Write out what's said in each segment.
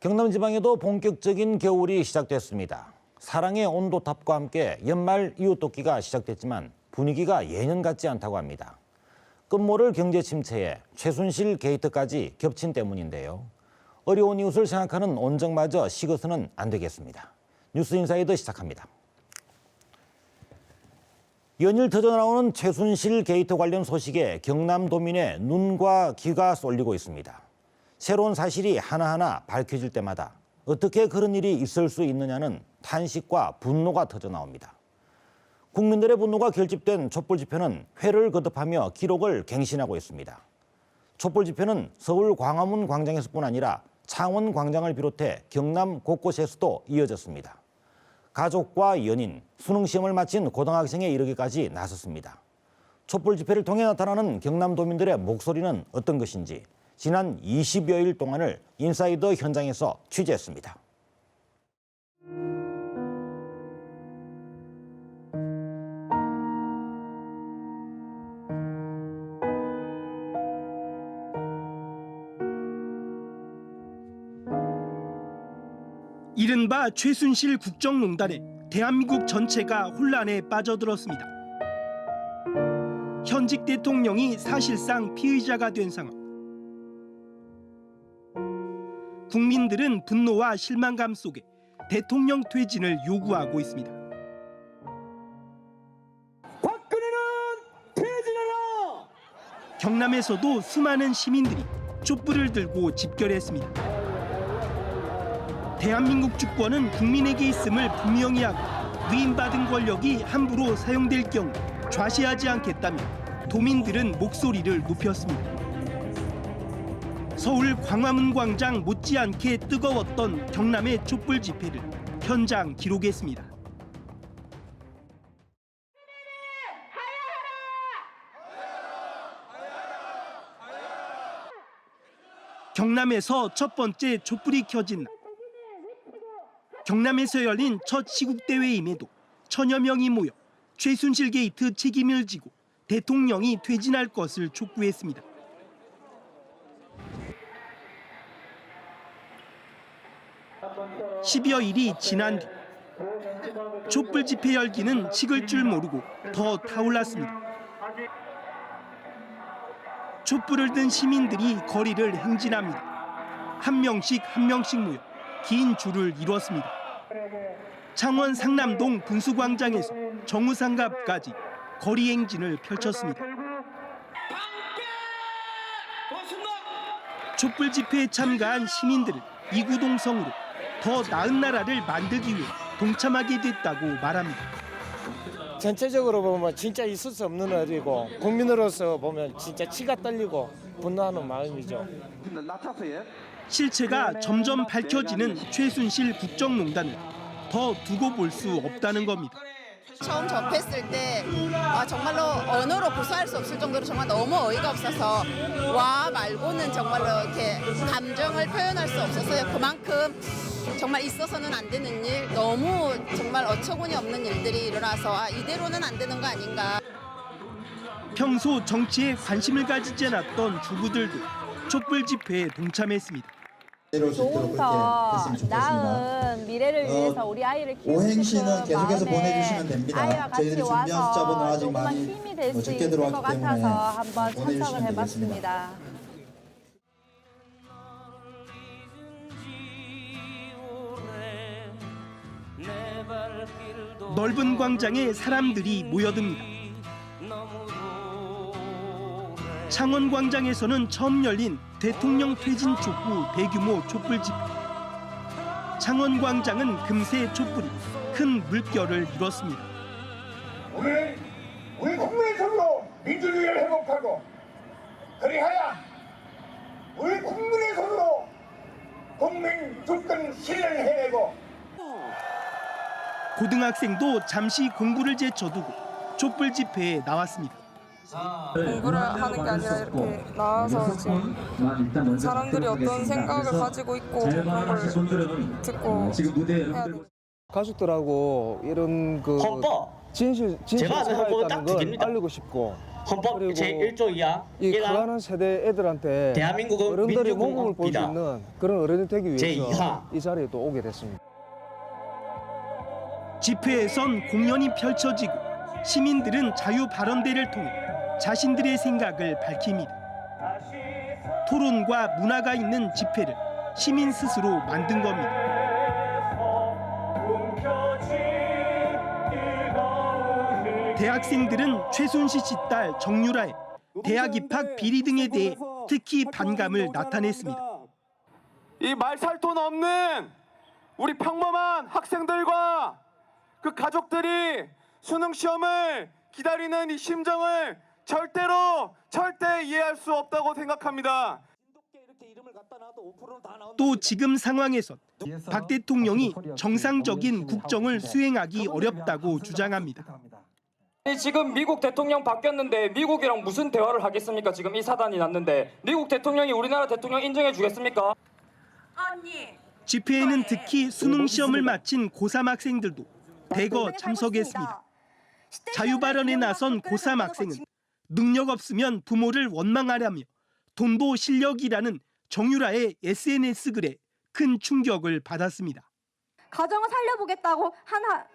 경남 지방에도 본격적인 겨울이 시작됐습니다. 사랑의 온도탑과 함께 연말 이웃돕기가 시작됐지만 분위기가 예년 같지 않다고 합니다. 끝모를 경제 침체에 최순실 게이트까지 겹친 때문인데요. 어려운 이웃을 생각하는 온정마저 식어서는 안 되겠습니다. 뉴스인사이더 시작합니다. 연일 터져나오는 최순실 게이트 관련 소식에 경남도민의 눈과 귀가 쏠리고 있습니다. 새로운 사실이 하나하나 밝혀질 때마다 어떻게 그런 일이 있을 수 있느냐는 탄식과 분노가 터져나옵니다. 국민들의 분노가 결집된 촛불 집회는 회를 거듭하며 기록을 갱신하고 있습니다. 촛불 집회는 서울 광화문 광장에서뿐 아니라 창원 광장을 비롯해 경남 곳곳에서도 이어졌습니다. 가족과 연인, 수능시험을 마친 고등학생에 이르기까지 나섰습니다. 촛불 집회를 통해 나타나는 경남도민들의 목소리는 어떤 것인지 지난 20여일 동안을 인사이더 현장에서 취재했습니다. 이른바 최순실 국정농단에 대한민국 전체가 혼란에 빠져들었습니다. 현직 대통령이 사실상 피의자가 된 상황. 국민들은 분노와 실망감 속에 대통령 퇴진을 요구하고 있습니다. 박근혜는 퇴진하라! 경남에서도 수많은 시민들이 촛불을 들고 집결했습니다. 대한민국 주권은 국민에게 있음을 분명히 하고 위임받은 권력이 함부로 사용될 경우 좌시하지 않겠다며 도민들은 목소리를 높였습니다. 서울 광화문 광장 못지않게 뜨거웠던 경남의 촛불 집회를 현장 기록했습니다. 경남에서 첫 번째 촛불이 켜진 날. 경남에서 열린 첫 시국대회임에도 천여 명이 모여 최순실 게이트 책임을 지고 대통령이 퇴진할 것을 촉구했습니다. (10여일이) 지난 뒤 촛불 집회 열기는 식을 줄 모르고 더 타올랐습니다. 촛불을 든 시민들이 거리를 행진합니다. 한 명씩 모여 긴 줄을 이뤘습니다. 창원 상남동 분수광장에서 정우상가 앞까지 거리 행진을 펼쳤습니다. 촛불 집회에 참가한 시민들을 이구동성으로 더 나은 나라를 만들기 위해 동참하게 됐다고 말합니다. 전체적으로 보면 진짜 있을 수 없는 일이고 국민으로서 보면 진짜 치가 떨리고 분노하는 마음이죠. 실체가 점점 밝혀지는 최순실 국정농단을 더 두고 볼 수 없다는 겁니다. 처음 접했을 때 정말로 언어로 구사할 수 없을 정도로 정말 너무 어이가 없어서 와 말고는 정말로 이렇게 감정을 표현할 수 없었어요. 그만큼 정말 있어서는 안 되는 일, 너무 정말 어처구니 없는 일들이 일어나서 이대로는 안 되는 거 아닌가. 평소 정치에 관심을 가지지 않았던 주부들도 촛불 집회에 동참했습니다. 조금 더 나은 미래를 위해서 우리 아이를 키우고 오행시는 싶은 계속해서 마음에 보내주시면 됩니다. 아이와 같이 저희들이 준비한 숫자분은 와서 아직 조금만 많이 힘이 될 수 적게 있을 것 들어왔기 때문에 같아서 한번 보내주시면 참석을 되겠습니다. 해봤습니다. 넓은 광장에 사람들이 모여듭니다. 창원 광장에서는 처음 열린 대통령 퇴진 촉구 대규모 촛불 집회. 창원 광장은 금세 촛불이 큰 물결을 이뤘습니다. 우리는 우리 국민의 손으로 민주주의를 회복하고 그리하여 우리 국민의 손으로 국민 주권 실현을 해내고 고등학생도 잠시 공부를 제쳐두고 촛불 집회에 나왔습니다. 공부를 하는 게 아니라 이렇게 나와서 지금 사람들이 어떤 생각을 가지고 있고 그런 걸 듣고 해야 돼. 가족들하고 이런 그 진실가 있다는 걸 알리고 싶고 헌법 그리고 제1조 2하 이 1항 크가는 세대 애들한테 대한민국은 어른들이 모범을 볼 수 민주공화국이다. 있는 그런 어른이 되기 위해서 제2하 이 자리에 또 오게 됐습니다. 집회에선 공연이 펼쳐지고 시민들은 자유 발언대를 통해 자신들의 생각을 밝힙니다. 토론과 문화가 있는 집회를 시민 스스로 만든 겁니다. 대학생들은 최순실 씨 딸 정유라의 대학 입학 비리 등에 대해 특히 반감을 나타냈습니다. 이 말살돈 없는 우리 평범한 학생들과 그 가족들이 수능 시험을 기다리는 이 심정을 절대 이해할 수 없다고 생각합니다. 또 지금 상황에선 박 대통령이 정상적인 국정을 수행하기 어렵다고 주장합니다. 지금 미국 대통령 바뀌었는데 미국이랑 무슨 대화를 하겠습니까? 지금 이 사단이 났는데 미국 대통령이 우리나라 대통령 인정해 주겠습니까? 집회에는 특히 수능 시험을 마친 고3 학생들도 대거 참석했습니다. 자유 발언에 나선 고3 학생은 능력 없으면 부모를 원망하라며 돈도 실력이라는 정유라의 SNS 글에 큰 충격을 받았습니다. 가정을 살려보겠다고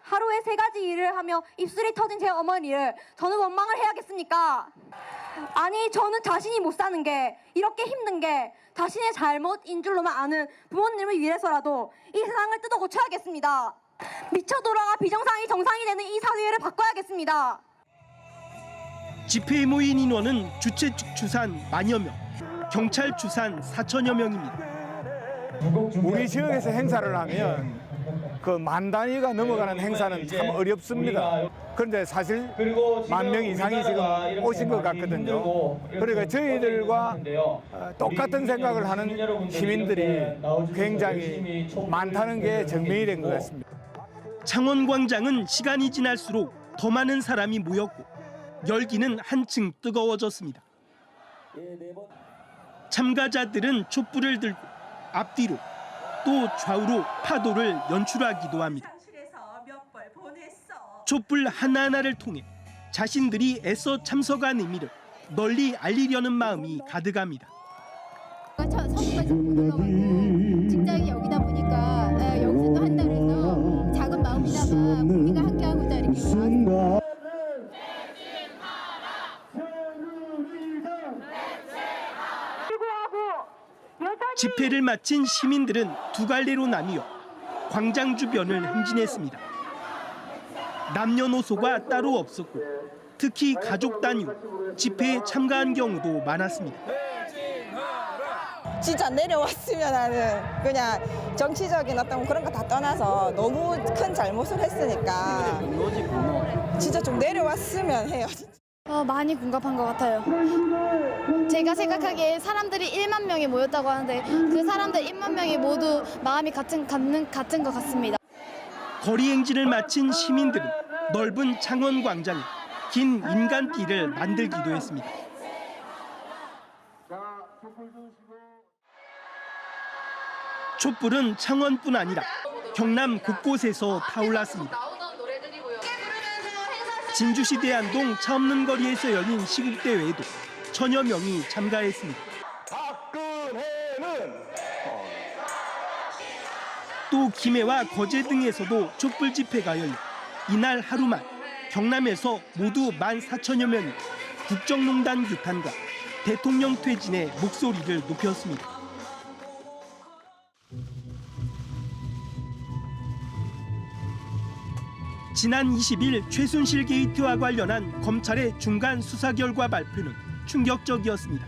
하루에 3가지 일을 하며 입술이 터진 제 어머니를 저는 원망을 해야겠습니까? 아니 저는 자신이 못 사는 게 이렇게 힘든 게 자신의 잘못인 줄로만 아는 부모님을 위해서라도 이 세상을 뜯어 고쳐야겠습니다. 미쳐 돌아가 비정상이 정상이 되는 이 사회를 바꿔야겠습니다. 집회에 모인 인원은 주최 측 추산 10,000여 명, 경찰 추산 4,000여 명입니다. 우리 지역에서 행사를 하면 그 10,000단위가 넘어가는 행사는 참 어렵습니다. 그런데 사실 10,000명 이상이 지금 오신 것 같거든요. 그러니까 저희들과 똑같은 생각을 하는 시민들이 굉장히 많다는 게 증명이 된 것 같습니다. 창원광장은 시간이 지날수록 더 많은 사람이 모였고 열기는 한층 뜨거워졌습니다. 참가자들은 촛불을 들고 앞뒤로 또 좌우로 파도를 연출하기도 합니다. 촛불 하나하나를 통해 자신들이 애써 참석한 의미를 널리 알리려는 마음이 가득합니다. 서울과 조금 넘어가고 직장이 여기다 보니까 여기서 또 한다고 해서 작은 마음이나마 국민과 함께하고자 이렇게 나왔습니다. 집회를 마친 시민들은 두 갈래로 나뉘어 광장 주변을 행진했습니다. 남녀노소가 따로 없었고 특히 가족 단위로 집회에 참가한 경우도 많았습니다. 진짜 내려왔으면 하는 그냥 정치적인 어떤 그런 거 다 떠나서 너무 큰 잘못을 했으니까 진짜 좀 내려왔으면 해요. 많이 공감한 것 같아요. 제가 생각하기에 사람들이 1만 명이 모였다고 하는데 그 사람들 1만 명이 모두 마음이 같은 것 같습니다. 거리 행진을 마친 시민들은 넓은 창원광장에 긴 인간띠를 만들기도 했습니다. 촛불은 창원뿐 아니라 경남 곳곳에서 타올랐습니다. 진주시 대안동 차 없는 거리에서 열린 시국대회에도 1,000여 명이 참가했습니다. 또 김해와 거제 등에서도 촛불 집회가 열려 이날 하루만 경남에서 모두 14,000여 명이 국정농단 규탄과 대통령 퇴진의 목소리를 높였습니다. 지난 20일 최순실 게이트와 관련한 검찰의 중간 수사 결과 발표는 충격적이었습니다.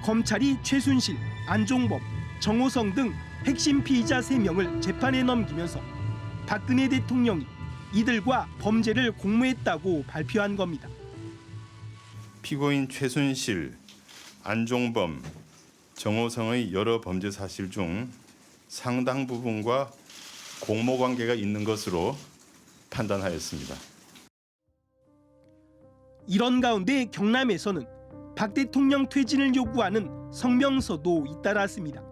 검찰이 최순실, 안종범, 정호성 등 핵심 피의자 3명을 재판에 넘기면서 박근혜 대통령이 이들과 범죄를 공모했다고 발표한 겁니다. 피고인 최순실, 안종범, 정호성의 여러 범죄 사실 중 상당 부분과 공모 관계가 있는 것으로 판단하였습니다. 이런 가운데 경남에서는 박 대통령 퇴진을 요구하는 성명서도 잇따랐습니다.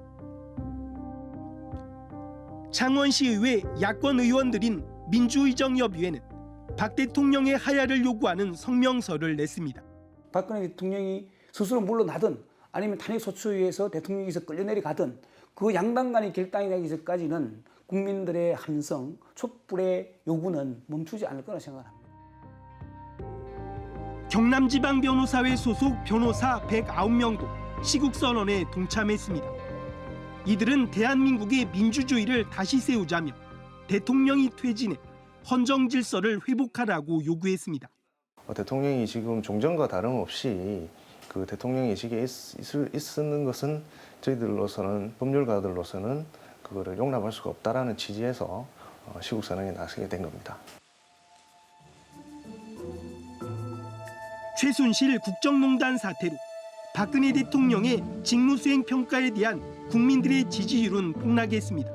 창원시의회 야권 의원들인 민주의정협의회는 박 대통령의 하야를 요구하는 성명서를 냈습니다. 박근혜 대통령이 스스로 물러나든 아니면 탄핵 소추에 의해서 대통령에서 끌려내려가든 그 양당 간의 결단이 나기 전까지는 국민들의 함성, 촛불의 요구는 멈추지 않을 거라 생각합니다. 경남지방변호사회 소속 변호사 109명도 시국선언에 동참했습니다. 이들은 대한민국의 민주주의를 다시 세우자며 대통령이 퇴진해 헌정 질서를 회복하라고 요구했습니다. 대통령이 지금 종전과 다름없이 그 대통령 예식에 있는 것은 저희들로서는 법률가들로서는 그거를 용납할 수가 없다라는 취지에서 시국선언에 나서게 된 겁니다. 최순실 국정농단 사태로 박근혜 대통령의 직무수행 평가에 대한 국민들의 지지율은 폭락했습니다.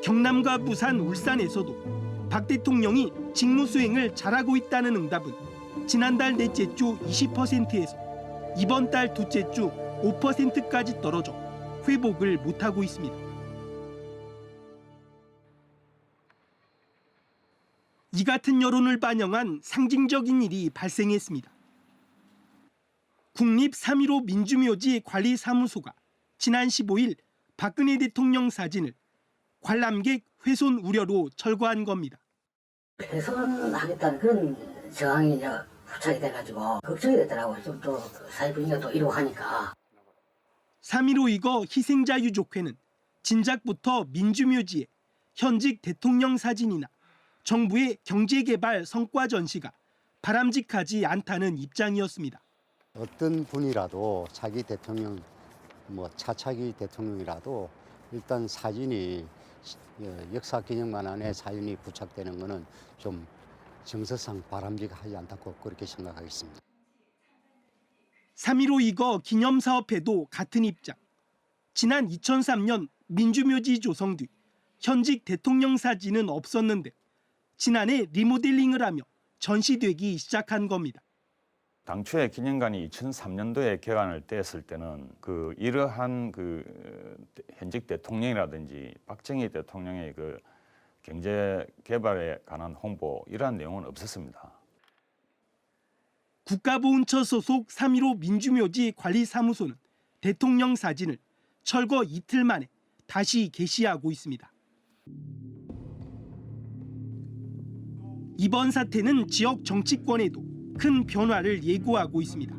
경남과 부산, 울산에서도 박 대통령이 직무수행을 잘하고 있다는 응답은 지난달 넷째 주 20%에서 이번 달 둘째 주 5%까지 떨어져 회복을 못하고 있습니다. 이 같은 여론을 반영한 상징적인 일이 발생했습니다. 국립 3.15 민주묘지 관리사무소가 지난 15일 박근혜 대통령 사진을 관람객 훼손 우려로 철거한 겁니다. 훼손하겠다는 그런 저항이 부착이 돼가지고 걱정이 되더라고요. 좀 또 사회 분위기가 또 이러고 하니까. 3.15 이거 희생자 유족회는 진작부터 민주묘지에 현직 대통령 사진이나 정부의 경제개발 성과 전시가 바람직하지 않다는 입장이었습니다. 어떤 분이라도 자기 대통령, 차차기 대통령이라도 일단 사진이 역사기념관안에 사진이 부착되는 것은 좀 정서상 바람직하지 않다고 그렇게 생각하겠습니다. 3.15 이거 기념사업회도 같은 입장. 지난 2003년 민주묘지 조성 뒤 현직 대통령 사진은 없었는데 지난해 리모델링을 하며 전시되기 시작한 겁니다. 당초에 기념관이 2003년도에 개관을 떼었을 때는 이러한 현직 대통령이라든지 박정희 대통령의 경제 개발에 관한 홍보 이러한 내용은 없었습니다. 국가보훈처 소속 3.15 민주묘지 관리사무소는 대통령 사진을 철거 이틀 만에 다시 게시하고 있습니다. 이번 사태는 지역 정치권에도 큰 변화를 예고하고 있습니다.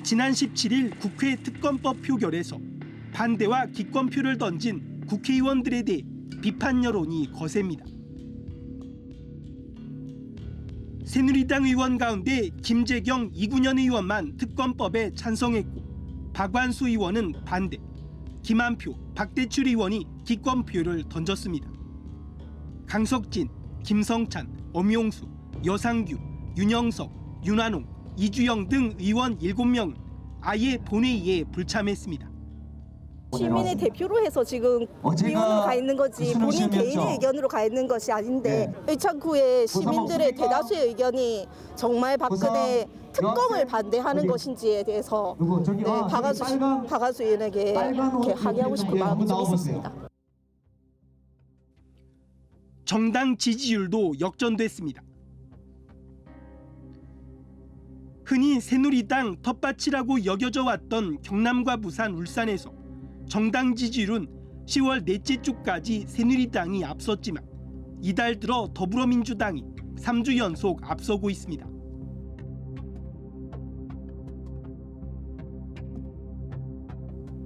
지난 17일 국회 특검법 표결에서 반대와 기권표를 던진 국회의원들에 대해 비판 여론이 거셉니다. 새누리당 의원 가운데 김재경, 이군현 의원만 특검법에 찬성했고 박완수 의원은 반대, 김한표, 박대출 의원이 기권표를 던졌습니다. 강석진, 김성찬, 엄용수, 여상규, 윤영석, 윤한홍, 이주영 등 의원 7명은 아예 본회의에 불참했습니다. 시민의 대표로 해서 지금 의원으로 가 있는 거지 본인 개인의 의견으로 가 있는 것이 아닌데 의창구의 시민들의 대다수의 의견이 정말 박근혜 특검을 반대하는 것인지에 대해서 박완수 의원에게 이렇게 항의하고 싶은 마음이 좀 있었습니다. 정당 지지율도 역전됐습니다. 흔히 새누리당 텃밭이라고 여겨져 왔던 경남과 부산, 울산에서 정당 지지율은 10월 넷째 주까지 새누리당이 앞섰지만 이달 들어 더불어민주당이 3주 연속 앞서고 있습니다.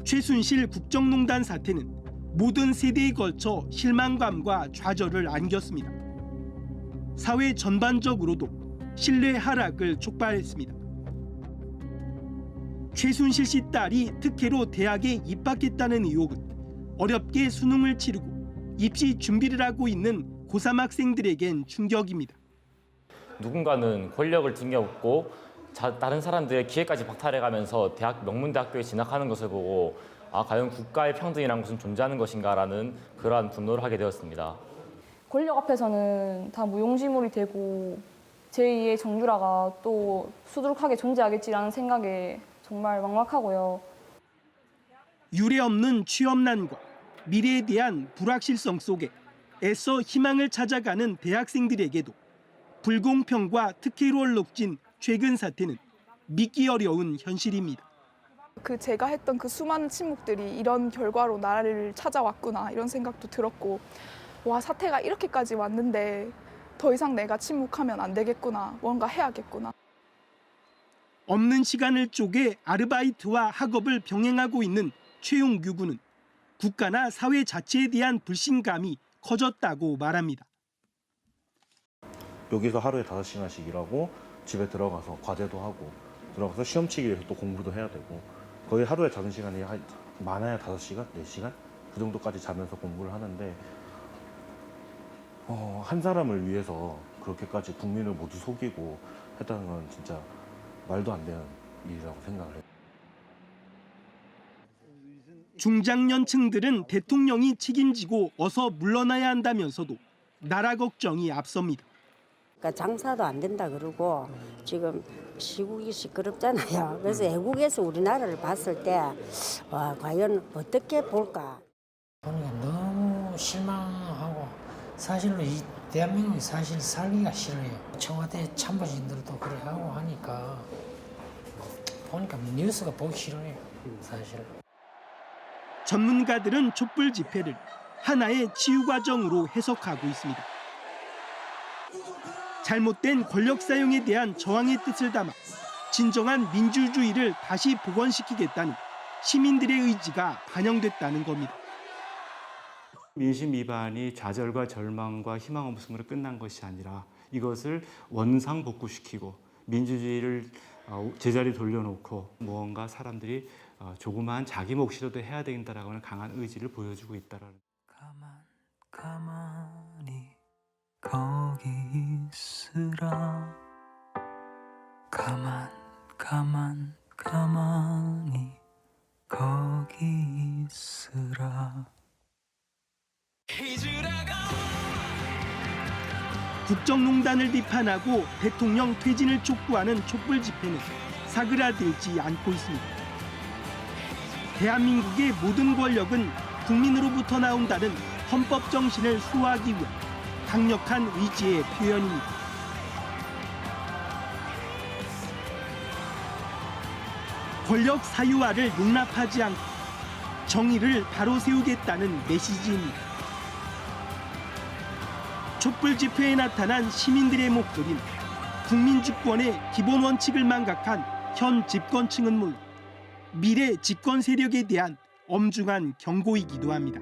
최순실 국정농단 사태는 모든 세대에 걸쳐 실망감과 좌절을 안겼습니다. 사회 전반적으로도 신뢰 하락을 촉발했습니다. 최순실 씨 딸이 특혜로 대학에 입학했다는 의혹은 어렵게 수능을 치르고 입시 준비를 하고 있는 고3 학생들에겐 충격입니다. 누군가는 권력을 등겨먹고 다른 사람들의 기회까지 박탈해가면서 명문대학교에 진학하는 것을 보고 과연 국가의 평등이라는 것은 존재하는 것인가라는 그러한 분노를 하게 되었습니다. 권력 앞에서는 다 무용지물이 되고 제2의 정유라가 또 수두룩하게 존재하겠지라는 생각에 정말 막막하고요. 유례없는 취업난과 미래에 대한 불확실성 속에 애써 희망을 찾아가는 대학생들에게도 불공평과 특혜로 얼룩진 최근 사태는 믿기 어려운 현실입니다. 제가 했던 그 수많은 침묵들이 이런 결과로 나를 찾아왔구나 이런 생각도 들었고, 와, 사태가 이렇게까지 왔는데 더 이상 내가 침묵하면 안 되겠구나, 뭔가 해야겠구나. 없는 시간을 쪼개 아르바이트와 학업을 병행하고 있는 최용규 군은 국가나 사회 자체에 대한 불신감이 커졌다고 말합니다. 여기서 하루에 5시간씩 일하고 집에 들어가서 과제도 하고 들어가서 시험 치기 위해서 또 공부도 해야 되고, 거의 하루에 자는 시간이 많아야 5시간, 4시간? 그 정도까지 자면서 공부를 하는데 한 사람을 위해서 그렇게까지 국민을 모두 속이고 했다는 건 진짜 말도 안 되는 일이라고 생각을 해요. 중장년층들은 대통령이 책임지고 어서 물러나야 한다면서도 나라 걱정이 앞섭니다. 그러니까 장사도 안 된다 그러고 지금 시국이 시끄럽잖아요. 그래서 외국에서 우리나라를 봤을 때 와, 과연 어떻게 볼까? 보니까 너무 실망하고 사실로 이 대한민국이 사실 살기가 싫어요. 청와대 참모진들도 그래 하고 하니까 보니까 뉴스가 보기 싫어요, 사실. 전문가들은 촛불 집회를 하나의 치유 과정으로 해석하고 있습니다. 잘못된 권력 사용에 대한 저항의 뜻을 담아 진정한 민주주의를 다시 복원시키겠다는 시민들의 의지가 반영됐다는 겁니다. 민심 위반이 좌절과 절망과 희망 없음으로 끝난 것이 아니라 이것을 원상복구시키고 민주주의를 제자리 돌려놓고 무언가 사람들이 조그마한 자기 몫이라도 해야 된다라고 하는 강한 의지를 보여주고 있다라는. 가만히 거기 있으라. 가만히 거기 있으라. 국정농단을 비판하고 대통령 퇴진을 촉구하는 촛불 집회는 사그라들지 않고 있습니다. 대한민국의 모든 권력은 국민으로부터 나온다는 헌법 정신을 수호하기 위한 강력한 의지의 표현입니다. 권력 사유화를 용납하지 않고 정의를 바로 세우겠다는 메시지입니다. 촛불 집회에 나타난 시민들의 목소리는 국민 주권의 기본 원칙을 망각한 현 집권층은 물론 미래 집권 세력에 대한 엄중한 경고이기도 합니다.